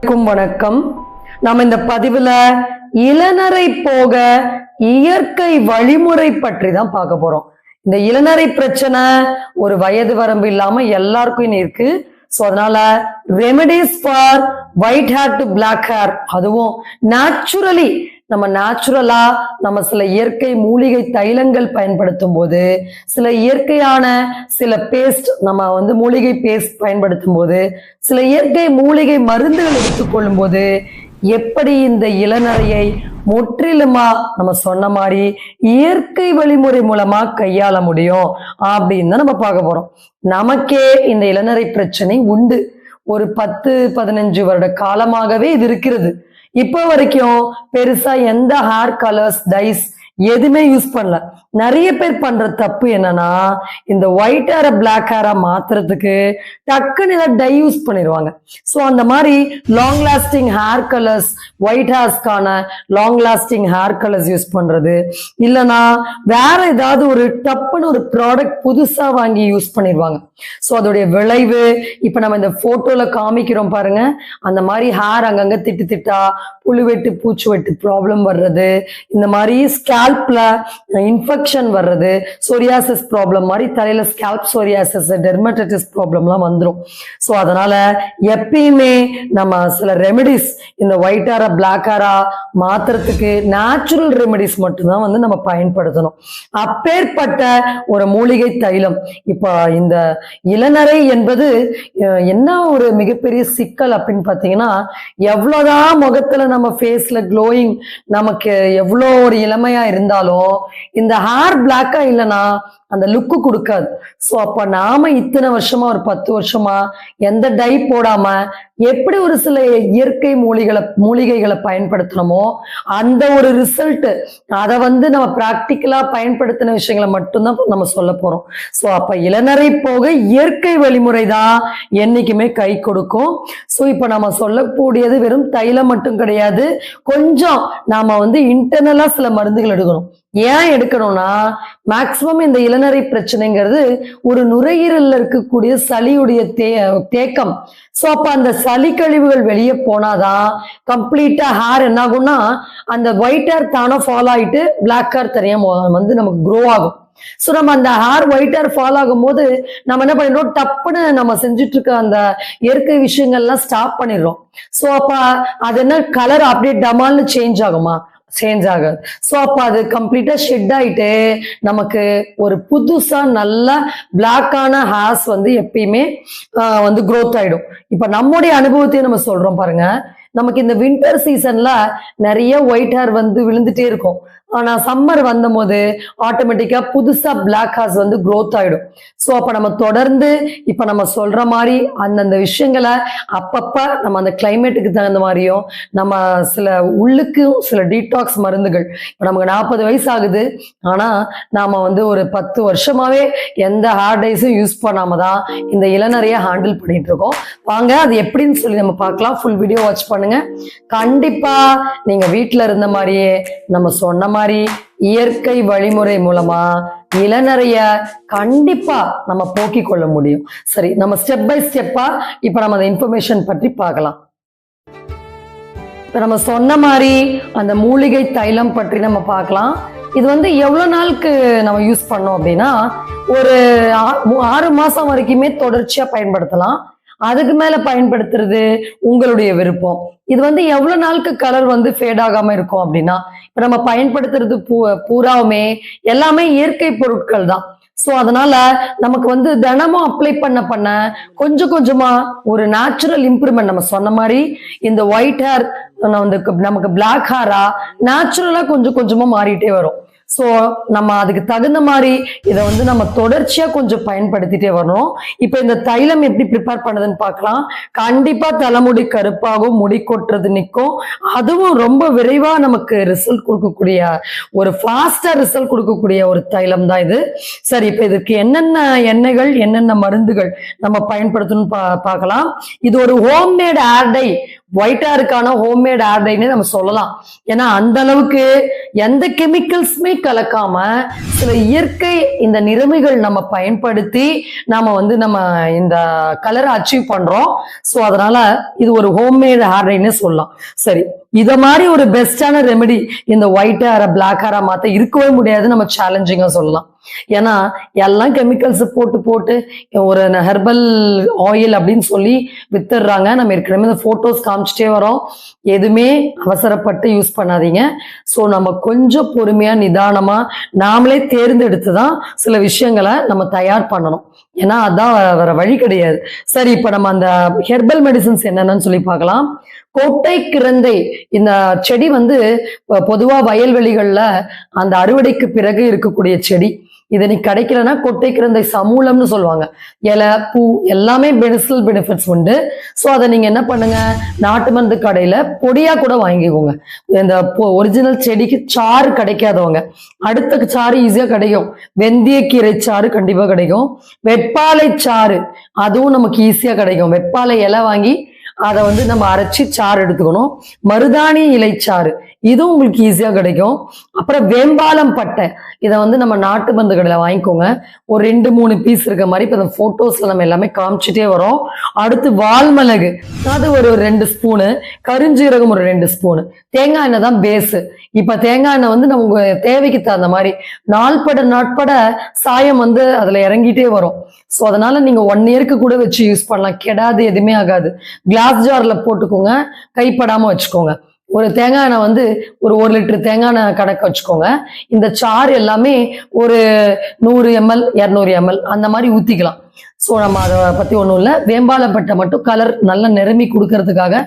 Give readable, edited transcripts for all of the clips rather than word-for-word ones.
அனைவருக்கும் வணக்கம். நாம் இந்த பதிவுல இளநரை போக இயற்கை வழிமுறை பற்றி தான் பார்க்க போறோம். இந்த இளநரை பிரச்சனை ஒரு வயது வரம்பு இல்லாம எல்லாருக்கும் இருக்கு. சோ அதனால remedies for white hair to black hair, அதுவும் நேச்சுரலி நம்ம சில இயற்கை மூலிகை தைலங்கள் பயன்படுத்தும் போது, சில இயற்கையான சில பேஸ்ட் நம்ம மூலிகை பேஸ்ட் பயன்படுத்தும் போது, சில இயற்கை மூலிகை மருந்துகள் எடுத்துக்கொள்ளும் போது எப்படி இந்த இளநரையை முற்றிலுமா நம்ம சொன்ன மாதிரி இயற்கை வழிமுறை மூலமா கையாள முடியும் அப்படின்னு தான் நம்ம பார்க்க போறோம். நமக்கே இந்த இளநரை பிரச்சனை உண்டு. ஒரு 10-15 வருட காலமாகவே இது இருக்கிறது. இப்போ வரைக்கும் பெருசா எந்த ஹேர் கலர்ஸ் டைஸ் எதுவுமே யூஸ் பண்ணல. நிறைய பேர் பண்ற தப்பு என்னன்னா, இந்த ஒயிட் ஹேரை பிளாக் ஹேரா மாத்துறதுக்கு டக்குன்னு டை யூஸ் பண்ணிடுவாங்க. ஸோ அந்த மாதிரி long lasting hair colours, white ஹேர்ஸ்க்கான long lasting hair colours use பண்றது, இல்லைன்னா வேற ஏதாவது ஒரு டப்புன்னு ஒரு ப்ராடக்ட் புதுசா வாங்கி யூஸ் பண்ணிடுவாங்க. ஸோ அதோடைய விளைவு இப்ப நம்ம இந்த போட்டோல காமிக்கிறோம் பாருங்க. அந்த மாதிரி ஹேர் அங்கங்க திட்டு திட்டா, புழுவெட்டு பூச்சி வெட்டு ப்ராப்ளம் வர்றது, இந்த மாதிரி ஸ்கேல்ப்ல இன்ஃபெக்ஷன் வர்றது, சொரியாசிஸ் ப்ராப்ளம் மாதிரி தலையில ஸ்கேல்ப் சொரியாசிஸ், டெர்மடைட்டிஸ் ப்ராப்ளம்லாம் வந்துடும். ஸோ அதனால எப்பயுமே நம்ம சில ரெமெடிஸ் இந்த ஒயிட் ஹேரா பிளாக் ஹேரா மாத்துறதுக்கு நேச்சுரல் ரெமெடிஸ் மட்டும்தான் நம்ம பயன்படுத்தணும். அப்பேற்பட்ட ஒரு மூலிகை தைலம். இப்போ இந்த இளநரை என்பது என்ன ஒரு மிகப்பெரிய சிக்கல் அப்படின்னு பார்த்தீங்கன்னா, எவ்வளவுதான் முகத்துல நம்ம ஃபேஸ்ல க்ளோயிங் நமக்கு எவ்வளோ ஒரு இளமையா இருந்தாலும் இந்த ஹேர் பிளாக்கா இல்லைன்னா அந்த லுக்கு கொடுக்காது. ஸோ அப்ப நாம இத்தனை வருஷமா ஒரு 10 வருஷமா எந்த டை போடாம எப்படி ஒரு சில இயற்கை மூலிகைகளை பயன்படுத்தணுமோ அந்த ஒரு ரிசல்ட் அதை நம்ம பிராக்டிக்கலா பயன்படுத்தின விஷயங்களை மட்டும்தான் நம்ம சொல்ல போறோம். ஸோ அப்ப இளநரை போக இயற்கை வழிமுறை தான் என்னைக்குமே கை கொடுக்கும். ஸோ இப்ப நம்ம சொல்லக்கூடியது வெறும் தைலம் மட்டும் கிடையாது. கொஞ்சம் நாம இன்டர்னலா சில மருந்துகள் எடுக்கணும். ஏன் எடுக்கணும்னா, மேக்சிமம் இந்த இளநரை பிரச்சனைங்கிறது ஒரு நுரையீரல்ல இருக்கக்கூடிய சளியுடைய தேக்கம். சோ அப்ப அந்த சளி கழிவுகள் வெளியே போனாதான் கம்ப்ளீட்டா ஹேர் என்ன ஆகும்னா, அந்த ஒயிட் ஹேர் தானே ஃபாலோ ஆயிட்டு பிளாக் ஹேர் தெரியாம நமக்கு க்ரோ ஆகும். சோ நம்ம அந்த ஹேர் ஒயிட் ஹேர் ஃபாலோ ஆகும் போது நம்ம என்ன பண்ணிடுறோம், டப்புன்னு நம்ம செஞ்சுட்டு இருக்க அந்த இயற்கை விஷயங்கள்லாம் ஸ்டாப் பண்ணிடுறோம். சோ அப்ப அது என்ன கலர் அப்படியே டமால்னு சேஞ்ச் ஆகுமா? சேஞ்ச் ஆகாது. ஸோ அப்போ அது கம்ப்ளீட்டா ஷெட் ஆயிட்டு நமக்கு ஒரு புதுசா நல்ல பிளாக்கான ஹேர்ஸ் எப்பயுமே க்ரோத் ஆயிடும். இப்ப நம்முடைய அனுபவத்தையும் நம்ம சொல்றோம் பாருங்க. நமக்கு இந்த வின்டர் சீசன்ல நிறைய ஒயிட் ஹேர் விழுந்துட்டே இருக்கும். ஆனா சம்மர் வந்த போது ஆட்டோமேட்டிக்கா புதுசா பிளாக் ஹேர்ஸ் க்ரோத் ஆயிடும். ஸோ அப்ப நம்ம தொடர்ந்து இப்ப நம்ம சொல்ற மாதிரி அந்தந்த விஷயங்களை அப்பப்ப நம்ம அந்த கிளைமேட்டுக்கு தகுந்த மாதிரியும் நம்ம சில உள்ளுக்கும் சில டீடாக்ஸ் மருந்துகள். இப்ப நமக்கு 40 வயசு ஆகுது, ஆனா நாம ஒரு 10 வருஷமாவே எந்த ஹேர் டைஸும் யூஸ் பண்ணாம தான் இந்த இளநரைய ஹேண்டில் பண்ணிட்டு இருக்கோம். வாங்க அது எப்படின்னு சொல்லி நம்ம பார்க்கலாம். ஃபுல் வீடியோ வாட்ச் பண்ணுங்க. கண்டிப்பா நீங்க வீட்டுல இருந்த மாதிரியே நம்ம சொன்ன மாதிரி இயற்கை வழிமுறை மூலமா இளநரைய கண்டிப்பா நம்ம போக்கிக் கொள்ள முடியும். சரி, நம்ம ஸ்டெப் பை ஸ்டெப்பா இப்ப நம்ம அந்த இன்ஃபர்மேஷன் பற்றி பார்க்கலாம். இப்ப நம்ம சொன்ன மாதிரி அந்த மூலிகை தைலம் பற்றி நம்ம பார்க்கலாம். இது எவ்வளவு நாளுக்கு நம்ம யூஸ் பண்ணோம் அப்படின்னா, ஒரு 6 மாசம் வரைக்குமே தொடர்ச்சியா பயன்படுத்தலாம். அதுக்கு மேல பயன்படுத்துறது உங்களுடைய விருப்பம். இது எவ்வளவு நாளுக்கு கலர் ஃபேட் ஆகாம இருக்கும் அப்படின்னா, இப்ப நம்ம பயன்படுத்துறது பூராவுமே எல்லாமே இயற்கை பொருட்கள் தான். சோ அதனால நமக்கு தினமும் அப்ளை பண்ண கொஞ்சம் கொஞ்சமா ஒரு நேச்சுரல் இம்ப்ரூவ்மெண்ட். நம்ம சொன்ன மாதிரி இந்த ஒயிட் ஹேர் நமக்கு பிளாக் ஹேரா நேச்சுரலா கொஞ்சம் கொஞ்சமா மாறிட்டே வரும். ஸோ நம்ம அதுக்கு தகுந்த மாதிரி இதை நம்ம தொடர்ச்சியா கொஞ்சம் பயன்படுத்திட்டே வரணும். இப்போ இந்த தைலம் எப்படி ப்ரிப்பேர் பண்ணதுன்னு பார்க்கலாம். கண்டிப்பா தலைமுடி கருப்பாகும், முடி கொட்டுறது நிற்கும். அதுவும் ரொம்ப விரைவா நமக்கு ரிசல்ட் கொடுக்கக்கூடிய ஒரு ஃபாஸ்டா ரிசல்ட் கொடுக்கக்கூடிய ஒரு தைலம் தான் இது. சரி, இப்போ இதுக்கு என்னென்ன எண்ணெய்கள் என்னென்ன மருந்துகள் நம்ம பயன்படுத்தணும்னு பார்க்கலாம். இது ஒரு ஹோம்மேட் ஹேர் டை ஒயிட் ஹேருக்கான ஹோம்மேட் ஹேர் டைன்னு நம்ம சொல்லலாம். ஏன்னா அந்த அளவுக்கு எந்த கெமிக்கல்ஸுமே கலக்காம சில இயற்கை இந்த நிறமிகள் நம்ம பயன்படுத்தி நம்ம இந்த கலரை அச்சீவ் பண்றோம். ஸோ அதனால இது ஒரு ஹோம்மேட் ஹேர் டைன்னு சொல்லலாம். சரி, இத மாதிரி ஒரு பெஸ்டான ரெமெடி இந்த ஒயிட் ஹேரை பிளாக் ஹேரா மாத்த இருக்கவே முடியாது, நம்ம சேலஞ்சிங்கா சொல்லலாம். ஏன்னா எல்லாம் கெமிக்கல்ஸ் போட்டு போட்டு ஒரு ஹெர்பல் ஆயில் அப்படின்னு சொல்லி வித்துடுறாங்க. நம்ம ஏற்கனவே இந்த போட்டோஸ் காமிச்சிட்டே வரோம். எதுவுமே அவசரப்பட்டு யூஸ் பண்ணாதீங்க. ஸோ நம்ம கொஞ்சம் பொறுமையா நிதானமா நாமளே தேர்ந்தெடுத்து தான் சில விஷயங்களை நம்ம தயார் பண்ணணும். ஏன்னா அதான் வேற வழி கிடையாது. சரி, இப்ப நம்ம அந்த ஹெர்பல் மெடிசன்ஸ் என்னென்னு சொல்லி பார்க்கலாம். கோட்டை கிரந்தை இந்த செடி வந்து பொதுவா வயல்வெளிகள்ல அந்த அறுவடைக்கு பிறகு இருக்கக்கூடிய செடி. இதை நீ கிடைக்கலன்னா கொட்டை கிரந்தை சமூலம்னு சொல்லுவாங்க. இலை பூ எல்லாமே மெடிசனல் பெனிஃபிட்ஸ் உண்டு. ஸோ அதை நீங்க என்ன பண்ணுங்க, நாட்டு மருந்து கடையில பொடியா கூட வாங்கிக்கோங்க. இந்த ஒரிஜினல் செடிக்கு சாறு கிடைக்காதவங்க அடுத்த சாறு ஈஸியா கிடைக்கும். வெந்தயக்கீரை சாறு கண்டிப்பா கிடைக்கும். வெப்பாலை சாறு அதுவும் நமக்கு ஈஸியா கிடைக்கும். வெப்பாலை இலை வாங்கி அதை வந்து நம்ம அரைச்சி சாறு எடுத்துக்கணும். மருதாணி இலைச்சாறு இதுவும் உங்களுக்கு ஈஸியா கிடைக்கும். அப்புறம் வேம்பாலம் பட்டை இதை வந்து நம்ம நாட்டு மருந்து கடையில வாங்கிக்கோங்க. ஒரு 2-3 பீஸ் இருக்க மாதிரி இப்ப இந்த போட்டோஸ்ல நம்ம எல்லாமே காமிச்சிட்டே வரோம். அடுத்து வால்மிளகு அது ஒரு 2 ஸ்பூனு, கருஞ்சீரகம் ஒரு 2 ஸ்பூனு, தேங்காய் எண்ணெய் தான் பேஸு. இப்ப தேங்காய் எண்ணெய் வந்து நம்ம தேவைக்கு தகுந்த மாதிரி நாட்பட சாயம் வந்து அதுல இறங்கிட்டே வரும். ஸோ அதனால நீங்க 1 இயருக்கு கூட வச்சு யூஸ் பண்ணலாம், கெடாது, எதுவுமே ஆகாது. கிளாஸ் ஜார்ல போட்டுக்கோங்க, கைப்படாம வச்சுக்கோங்க. ஒரு தேங்காய் எண்ணெய் வந்து ஒரு 1 லிட்டர் தேங்காய் எண்ணெய் கணக்கு வச்சுக்கோங்க. இந்த சாறு எல்லாமே ஒரு 100 ml 200 ml அந்த மாதிரி ஊத்திக்கலாம். ஸோ நம்ம அதை பத்தி ஒன்றும் இல்லை. வேம்பாலப்பட்டை மட்டும் கலர் நல்லா நிரம்பி கொடுக்கறதுக்காக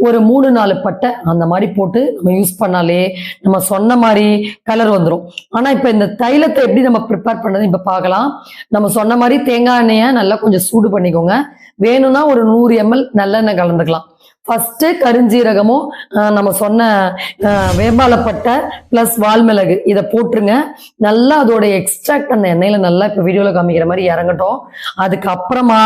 ஒரு 3-4 பட்டை அந்த மாதிரி போட்டு நம்ம யூஸ் பண்ணாலே நம்ம சொன்ன மாதிரி கலர் வந்துடும். ஆனா இப்ப இந்த தைலத்தை எப்படி நம்ம ப்ரிப்பேர் பண்ணது இப்ப பார்க்கலாம். நம்ம சொன்ன மாதிரி தேங்காய் எண்ணெயை நல்லா கொஞ்சம் சூடு பண்ணிக்கோங்க. வேணும்னா ஒரு 100 ml நல்லெண்ணெய் கலந்துக்கலாம். ஃபர்ஸ்ட் கருஞ்சீரகமும் நம்ம சொன்ன வேம்பாலப்பட்டை பிளஸ் வால்மிளகு இதை போட்டுருங்க. நல்லா அதோட எக்ஸ்ட்ராக்ட் அந்த எண்ணெயில நல்லா இப்ப வீடியோல காமிக்கிற மாதிரி இறங்கட்டும். அதுக்கப்புறமா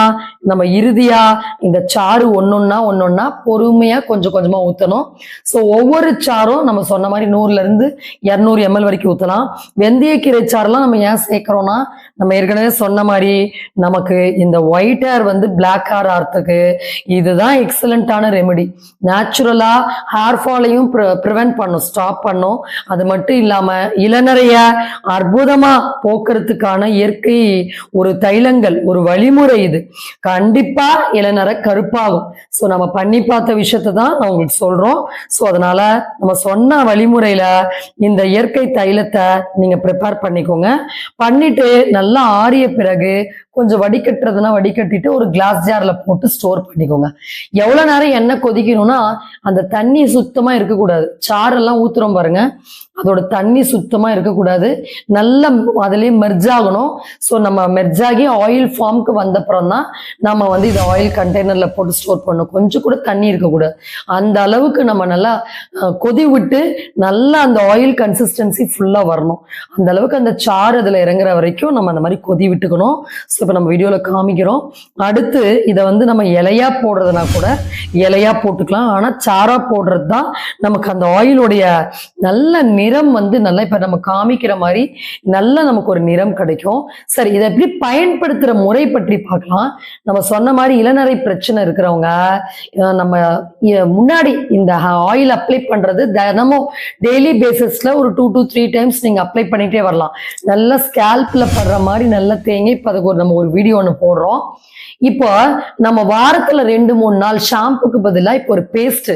நம்ம இறுதியா இந்த சாறு ஒன்னொன்னா பொறுமையா கொஞ்சம் கொஞ்சமா ஊத்தணும். ஸோ ஒவ்வொரு சாரும் நம்ம சொன்ன மாதிரி 100 to 200 ml வரைக்கும் ஊத்தலாம். வெந்தயக்கீரை சாறுலாம் நம்ம ஏன் சேர்க்கிறோம்னா, நம்ம ஏற்கனவே சொன்ன மாதிரி நமக்கு இந்த ஒயிட் ஹேர் வந்து பிளாக் ஹேர் ஆகிறதுக்கு இதுதான் எக்ஸலண்டான ரெமெடி. நேச்சுரலா ஹேர் ஃபாலையும் ப்ரிவென்ட் பண்ணும், ஸ்டாப் பண்ணும். அது மட்டும் இல்லாம இளநரைய அற்புதமா போக்குறதுக்கான இயற்கை ஒரு தைலங்கள், ஒரு வழிமுறை. இது கண்டிப்பா இளநரை கருப்பாகும். ஸோ நம்ம பண்ணி பார்த்த விஷயத்தை தான் நான் உங்களுக்கு சொல்றோம். ஸோ அதனால நம்ம சொன்ன வழிமுறையில இந்த இயற்கை தைலத்தை நீங்க ப்ரிப்பேர் பண்ணிக்கோங்க. பண்ணிட்டு நல்லா ஆறிய பிறகு கொஞ்சம் வடிகட்டுறதுனா வடிகட்டிட்டு ஒரு கிளாஸ் ஜார்ல போட்டு ஸ்டோர் பண்ணிக்கோங்க. எவ்வளவு நேரம் எண்ணெய் கொதிக்கணும்னா அந்த தண்ணி சுத்தமா இருக்கக்கூடாது. சாரெல்லாம் ஊத்துறோம் பாருங்க, அதோட தண்ணி சுத்தமா இருக்கக்கூடாது. நல்லா அதுலயே மெர்ஜ் ஆகணும். ஸோ நம்ம மெர்ஜ் ஆகி ஆயில் ஃபார்முக்கு வந்தப்புறம் தான் நம்ம வந்து இதை ஆயில் கண்டெய்னர்ல போட்டு ஸ்டோர் பண்ணணும். கொஞ்சம் கூட தண்ணி இருக்கக்கூடாது. அந்த அளவுக்கு நம்ம நல்லா கொதி விட்டு நல்லா அந்த ஆயில் கன்சிஸ்டன்சி ஃபுல்லா வரணும். அந்த அளவுக்கு அந்த சாறு அதுல இறங்குற வரைக்கும் நம்ம அந்த மாதிரி கொதி விட்டுக்கணும். ஸோ இப்போ நம்ம வீடியோல காமிக்கிறோம். அடுத்து இதை வந்து நம்ம இலையா போடுறதுனா கூட இலையா போட்டுக்கலாம். ஆனா சாரா போடுறது தான் நமக்கு அந்த ஆயிலுடைய நல்ல நிறம் வந்து நல்லா இப்ப நம்ம காமிக்கிற மாதிரி நல்லா நமக்கு ஒரு நிறம் கிடைக்கும். சரி, இதை எப்படி பயன்படுத்துற முறை பற்றி பார்க்கலாம். நம்ம சொன்ன மாதிரி இளநரை பிரச்சனை இருக்கிறவங்க நம்ம முன்னாடி இந்த ஆயில் அப்ளை பண்றது தினமும் டெய்லி பேசிஸ்ல ஒரு 2 to 3 டைம்ஸ் நீங்க அப்ளை பண்ணிட்டே வரலாம். நல்லா ஸ்கேல்ப்ல படுற மாதிரி நல்லா தேங்கி இப்ப அதுக்கு நம்ம ஒரு வீடியோ ஒன்று போடுறோம். இப்போ நம்ம வாரத்துல 2-3 நாள் ஷாம்புக்கு பதிலா இப்போ ஒரு பேஸ்ட்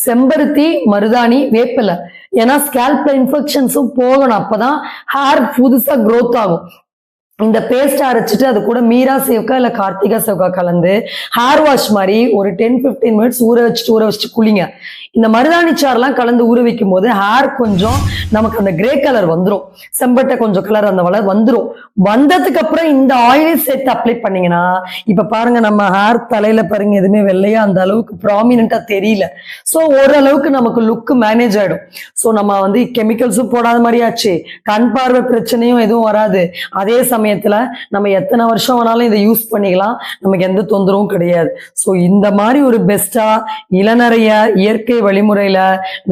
செம்பருத்தி, மருதாணி, வேப்பிலை. ஏன்னா ஸ்கேல்ப்ல இன்ஃபெக்ஷன்ஸும் போகணும், அப்பதான் ஹேர் புதுசா growth ஆகும். இந்த பேஸ்ட் அரைச்சிட்டு அது கூட மீரா சேவ்கா இல்ல கார்த்திகா சேவ்கா கலந்து ஹேர் வாஷ் மாதிரி ஒரு 10-15 மினிட்ஸ் ஊற வச்சுட்டு குளிங்க. இந்த மருதாணி சாறுலாம் கலந்து ஊற வைக்கும் போது ஹேர் கொஞ்சம் நமக்கு அந்த கிரே கலர் வந்துடும், செம்பட்டை கொஞ்சம் கலர் அந்த வளர் வந்துடும். வந்ததுக்கு அப்புறம் இந்த ஆயிலை சேர்த்து அப்ளை பண்ணீங்கன்னா இப்ப பாருங்க நம்ம ஹேர் தலையில பாருங்க எதுவுமே வெள்ளையா அந்த அளவுக்கு ப்ராமினெண்டா தெரியல. ஸோ ஓரளவுக்கு நமக்கு லுக் மேனேஜ் ஆயிடும். ஸோ நம்ம வந்து கெமிக்கல்ஸும் போடாத மாதிரி ஆச்சு, கண் பார்வை பிரச்சனையும் எதுவும் வராது. அதே சமயத்துல நம்ம எத்தனை வருஷம் வேணாலும் இதை யூஸ் பண்ணிக்கலாம், நமக்கு எந்த தொந்தரவும் கிடையாது. ஸோ இந்த மாதிரி ஒரு பெஸ்டா இளநறைய இயற்கை வழிமுறையில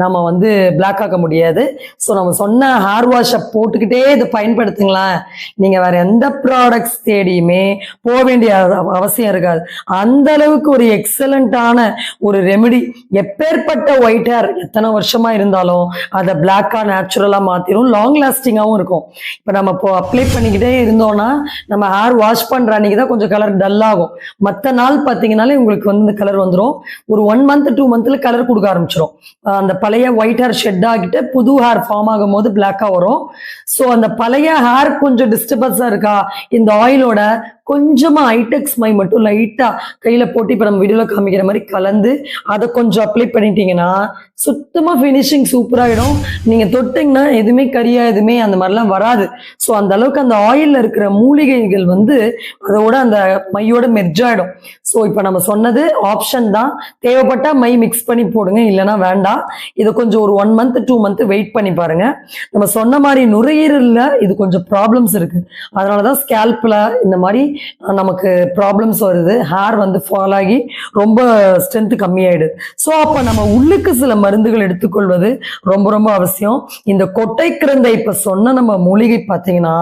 நம்ம வந்து பிளாக் ஆக்க முடியாது. ஸோ நம்ம சொன்ன ஹேர் வாஷை போட்டுக்கிட்டே இதை பயன்படுத்துங்களேன், நீங்க வேற எந்த ப்ராடக்ட்ஸ் தேடியுமே போக வேண்டிய அவசியம் இருக்காது. அந்த அளவுக்கு ஒரு எக்ஸலண்டான ஒரு ரெமெடி. எப்பேற்பட்ட ஒயிட் ஹேர் எத்தனை வருஷமா இருந்தாலும் அதை பிளாக்கா நேச்சுரலா மாத்திரும், லாங் லாஸ்டிங்காவும் இருக்கும். இப்ப நம்ம இப்போ அப்ளை பண்ணிக்கிட்டே இருந்தோம்னா நம்ம ஹேர் வாஷ் பண்ற அன்னைக்கு தான் கொஞ்சம் கலர் டல் ஆகும். மற்ற நாள் பார்த்தீங்கன்னாலே உங்களுக்கு வந்து இந்த கலர் வந்துடும். ஒரு 1 month 2 monthல கலர் கொடுக்க ஆரம்பிச்சிடும். அந்த பழைய ஒயிட் ஹேர் ஷெட் ஆகிட்டு புது ஹேர் ஃபார்ம் ஆகும் போது பிளாக்கா வரும். ஸோ அந்த பழைய ஹேர் கொஞ்சம் டிஸ்டர்பன்ஸா இருக்கா, இந்த ஆயிலோட கொஞ்சமா ஐடெக்ஸ் மை மட்டும் லைட்டா கையில போட்டு இப்ப நம்ம வீடியோல காமிக்கிற மாதிரி கலந்து அதை கொஞ்சம் அப்ளை பண்ணிட்டீங்கன்னா சுத்தமா ஃபினிஷிங் சூப்பராகிடும். நீங்க தொட்டிங்கன்னா எதுவுமே கரியா எதுவுமே அந்த மாதிரிலாம் வராது. ஸோ அந்த அளவுக்கு அந்த ஆயில்ல இருக்கிற மூலிகைகள் வந்து அதோட அந்த மையோட மெர்ஜ் ஆயிடும். ஸோ இப்ப நம்ம சொன்னது ஆப்ஷன் தான், தேவைப்பட்டா மை மிக்ஸ் பண்ணி போடுங்க, இல்லைன்னா வேண்டாம். இதை கொஞ்சம் ஒரு 1 month 2 month வெயிட் பண்ணி பாருங்க. நம்ம சொன்ன மாதிரி நுரையீரல்ல இது கொஞ்சம் ப்ராப்ளம்ஸ் இருக்கு, அதனாலதான் ஸ்கேல்ப்ல இந்த மாதிரி நமக்கு ப்ராப்ளம்ஸ் வருது, ஹேர் வந்து ஃபால் ஆகி ரொம்ப ஸ்ட்ரென்த் கம்மியாயிடுது. ஸோ அப்ப நம்ம உள்ளுக்கு சில மருந்துகள் எடுத்துக்கொள்வது ரொம்ப ரொம்ப அவசியம். இந்த கொட்டை கிரந்தை இப்ப சொன்ன நம்ம மூலிகை பார்த்தீங்கன்னா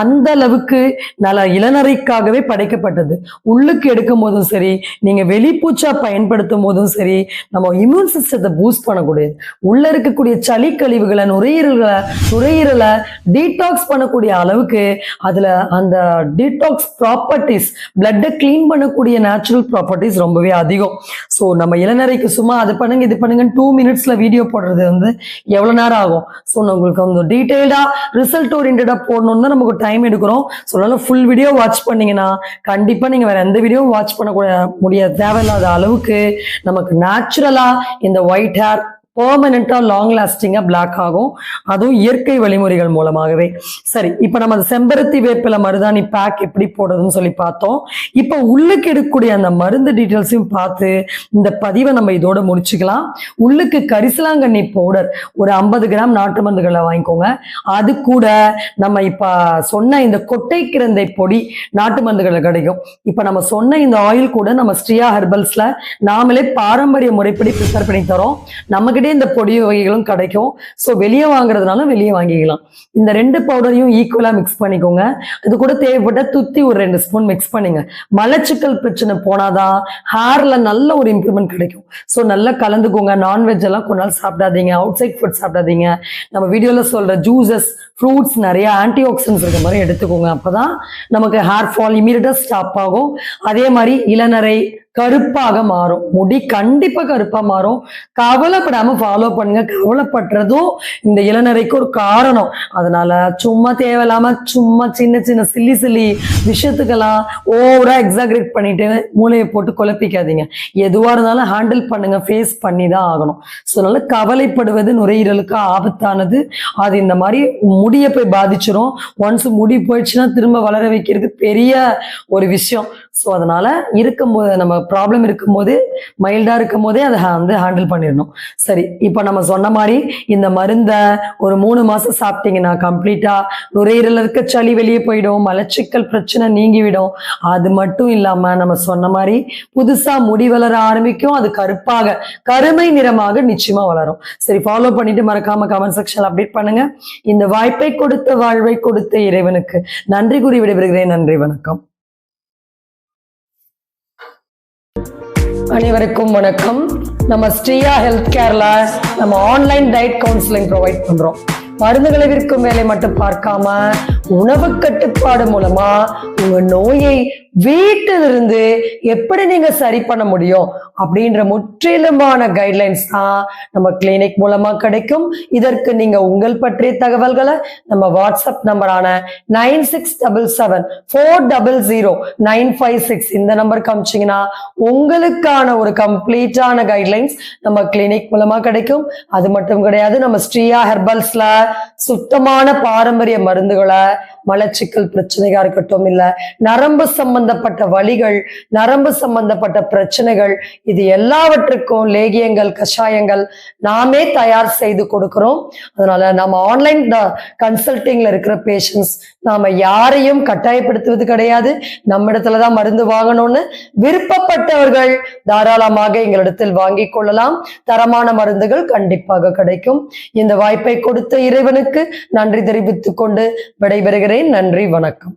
அந்த அளவுக்கு நல்ல இளநரைக்காகவே படைக்கப்பட்டது. உள்ளுக்கு எடுக்கும் போதும் சரி, நீங்க வெளிப்பூச்சா பயன்படுத்தும் போதும் சரி, நம்ம இம்யூன் சிஸ்டத்தை பூஸ்ட் பண்ணக்கூடியது. உள்ள இருக்கக்கூடிய சளி கழிவுகளை நுரையீரலை டீடாக்ஸ் பண்ணக்கூடிய அளவுக்கு அதுல அந்த டீடாக்ஸ் ப்ராப்பர்ட்டிஸ், பிளட்டை கிளீன் பண்ணக்கூடிய நேச்சுரல் ப்ராப்பர்ட்டிஸ் ரொம்பவே அதிகம். ஸோ நம்ம இளநரைக்கு சும்மா அது பண்ணுங்க இது பண்ணுங்க 2 minutesல வீடியோ போடுறது வந்து எவ்வளவு நேரம் ஆகும். ஸோ உங்களுக்கு வந்து டீடைல்டா ரிசல்ட் ஓரியன்டா போடணும்னு தான் நமக்கு டைம் எடுக்கிறோம். ஸோ அதனால ஃபுல் வீடியோ வாட்ச் பண்ணீங்கன்னா கண்டிப்பா நீங்க வேற எந்த வீடியோவும் வாட்ச் பண்ண முடியாது, தேவையில்லாத அளவுக்கு நமக்கு நேச்சுரலா இந்த ஒயிட் ஹேர் பெர்மனண்டா லாங் லாஸ்டிங்கா பிளாக் ஆகும், அதுவும் இயற்கை வழிமுறைகள் மூலமாகவே. சரி, இப்ப நம்ம செம்பருத்தி வேப்பில மருதாணி பேக் எப்படி போடுறதுன்னு சொல்லி பார்த்தோம். இப்ப உள்ளுக்கு எடுக்கக்கூடிய அந்த மருந்து டீட்டெயில்ஸையும் பார்த்து இந்த பதிவை நம்ம இதோட முடிச்சுக்கலாம். உள்ளுக்கு கரிசலாங்கண்ணி பவுடர் ஒரு 50 கிராம் நாட்டு மருந்துகளை வாங்கிக்கோங்க. அது கூட நம்ம இப்ப சொன்ன இந்த கொட்டை கிரந்தை பொடி நாட்டு மருந்துகளை கிடைக்கும். இப்ப நம்ம சொன்ன இந்த ஆயில் கூட நம்ம ஸ்ரீயா ஹெர்பல்ஸ்ல நாமளே பாரம்பரிய முறைப்படி ப்ரிப்பேர் பண்ணி தரோம். நம்மகிட்ட இந்த பொடி வகைகளும் கிடைக்கும். ஸோ வெளியே வாங்குறதுனால வெளியே வாங்கிக்கலாம். இந்த 2 பவுடரையும் ஈக்குவலா மிக்ஸ் பண்ணிக்கோங்க. இது கூட தேவைப்பட்ட துத்தி ஒரு 2 ஸ்பூன் மிக்ஸ் பண்ணுங்க. மலச்சிக்கல் பிரச்சனை போனாதான் ஹேர்ல நல்ல ஒரு இம்ப்ரூவ்மெண்ட் கிடைக்கும். ஸோ நல்லா கலந்துக்கோங்க. நான்வெஜ் எல்லாம் கொஞ்ச நாள் சாப்பிடாதீங்க, அவுட் சைட் ஃபுட் சாப்பிடாதீங்க. நம்ம வீடியோல சொல்ற ஜூசஸ், ஃப்ரூட்ஸ், நிறைய ஆன்டி ஆக்சிடென்ட்ஸ் இருக்க மாதிரி எடுத்துக்கோங்க. அப்பதான் நமக்கு ஹேர் ஃபால் இமீடியட்டா ஸ்டாப் ஆகும். அதே மாதிரி இளநரை கருப்பாக மாறும், முடி கண்டிப்பா கருப்பா மாறும். கவலைப்படாம ஃபாலோ பண்ணுங்க. கவலைப்படுறதும் இந்த இளநரைக்கு ஒரு காரணம். அதனால சும்மா தேவையில்லாம சும்மா சின்ன சின்ன சில்லி விஷயத்துக்கெல்லாம் ஓவரா எக்ஸாகரேட் பண்ணிட்டு மூளையை போட்டு குழப்பிக்காதீங்க. எதுவா இருந்தாலும் ஹேண்டில் பண்ணுங்க, ஃபேஸ் பண்ணி தான் ஆகணும். ஸோ அதனால கவலைப்படுவது நுரையீரலுக்கு ஆபத்தானது. அது இந்த மாதிரி முடியை போய் பாதிச்சிரும். ஒன்ஸ் முடி போயிடுச்சுன்னா திரும்ப வளர வைக்கிறது பெரிய ஒரு விஷயம். ஸோ அதனால இருக்கும்போது நம்ம ப்ராப்ளம் இருக்கும்போது மைல்டா இருக்கும் போதே அதை வந்து ஹேண்டில் பண்ணிடணும். சரி, இப்போ நம்ம சொன்ன மாதிரி இந்த மருந்தை ஒரு 3 மாசம் சாப்பிட்டீங்கன்னா கம்ப்ளீட்டா நுரையீரல் இருக்க சளி வெளியே போயிடும், மலச்சிக்கல் பிரச்சனை நீங்கிவிடும். அது மட்டும் இல்லாம நம்ம சொன்ன மாதிரி புதுசா முடி வளர ஆரம்பிக்கும். அது கருப்பாக கருமை நிறமாக நிச்சயமா வளரும். சரி, ஃபாலோ பண்ணிட்டு மறக்காம கமெண்ட் செக்ஷன்ல அப்டேட் பண்ணுங்க. இந்த வாய்ப்பை கொடுத்த வாழ்வை கொடுத்த இறைவனுக்கு நன்றி கூறி விடைபெறுகிறேன். நன்றி, வணக்கம். அனைவருக்கும் வணக்கம். நம்ம ஸ்ரீயா ஹெல்த் கேர்ல நம்ம ஆன்லைன் டயட் கவுன்சிலிங் ப்ரொவைட் பண்றோம். மருந்துகளை விற்கும் வேலை மட்டும் பார்க்காம உணவு கட்டுப்பாடு மூலமா உங்க நோயை வீட்டிலிருந்து எப்படி நீங்க சரி பண்ண முடியும் அப்படின்ற முற்றிலுமான கைட்லைன்ஸ் தான் நம்ம கிளினிக் மூலமா கிடைக்கும். இதற்கு நீங்க உங்கள் பற்றிய தகவல்களை நம்ம வாட்ஸ்அப் நம்பரான 9677400956 இந்த நம்பருக்கு அனுப்பிச்சீங்கன்னா உங்களுக்கான ஒரு கம்ப்ளீட்டான கைட்லைன்ஸ் நம்ம கிளினிக் மூலமா கிடைக்கும். அது மட்டும் கிடையாது, நம்ம ஸ்ரீயா ஹெர்பல்ஸ்ல சுத்தமான பாரம்பரிய மருந்துகளை மலச்சிக்கல் பிரச்சனையா இருக்கட்டும், இல்ல நரம்பு சம்பந்தப்பட்ட வலிகள், நரம்பு சம்பந்தப்பட்ட பிரச்சனைகள், இது எல்லாவற்றுக்கும் லேகியங்கள், கஷாயங்கள் நாமே தயார் செய்து கொடுக்கிறோம். அதனால நம்ம ஆன்லைன் கன்சல்டிங்ல இருக்கிற பேஷண்ட்ஸ் நாம யாரையும் கட்டாயப்படுத்துவது கிடையாது. நம்ம இடத்துலதான் மருந்து வாங்கணும்னு விருப்பப்பட்டவர்கள் தாராளமாக எங்களிடத்தில் வாங்கிக் கொள்ளலாம். தரமான மருந்துகள் கண்டிப்பாக கிடைக்கும். இந்த வாய்ப்பை கொடுத்த இறைவனுக்கு நன்றி தெரிவித்துக் கொண்டு விடைபெறுகிறேன். நன்றி, வணக்கம்.